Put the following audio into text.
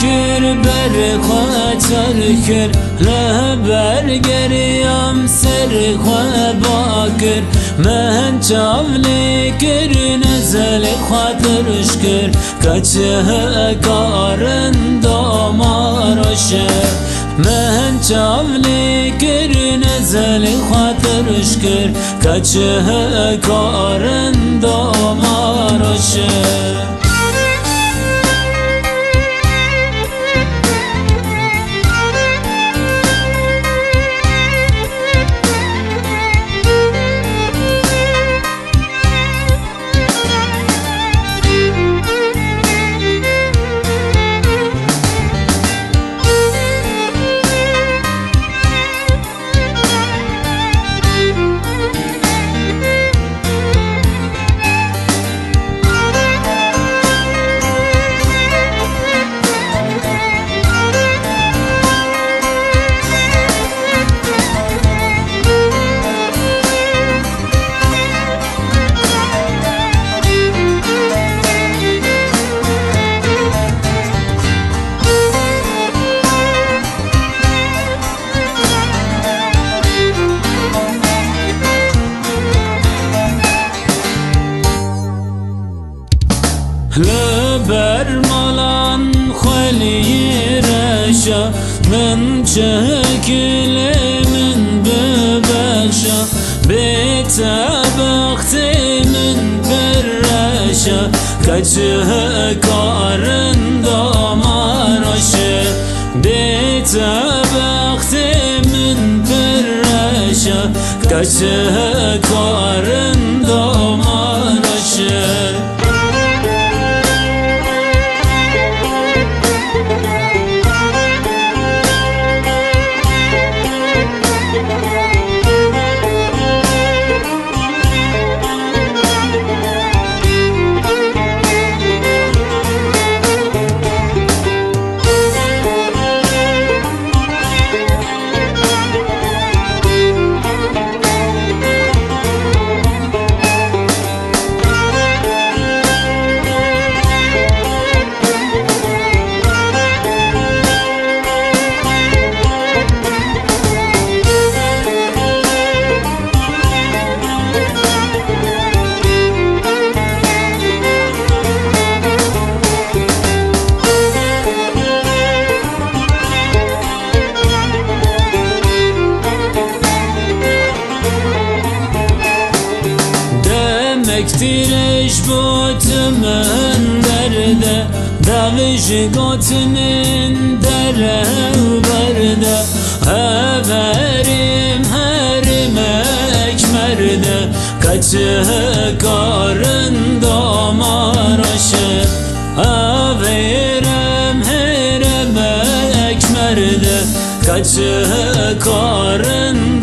شکر بر خاطر کر لبر گریم سر خواه باکر من چاولی کر نزل خاطرش کر کچه کارن دامارشه من چاولی کر نزل خاطرش کر کچه کارن دامارشه لبر مالان خلی رشا من شکل من ببخشا بیت بخت من برشا کچه کارن دامارشه بیت بخت من برشا کچه کارن دامارشه مکتیرش بود من درده دوش گوتنین دره برده هبریم هرم اکمرده کچه کارن دامارشه هبریم هرم اکمرده کچه کارن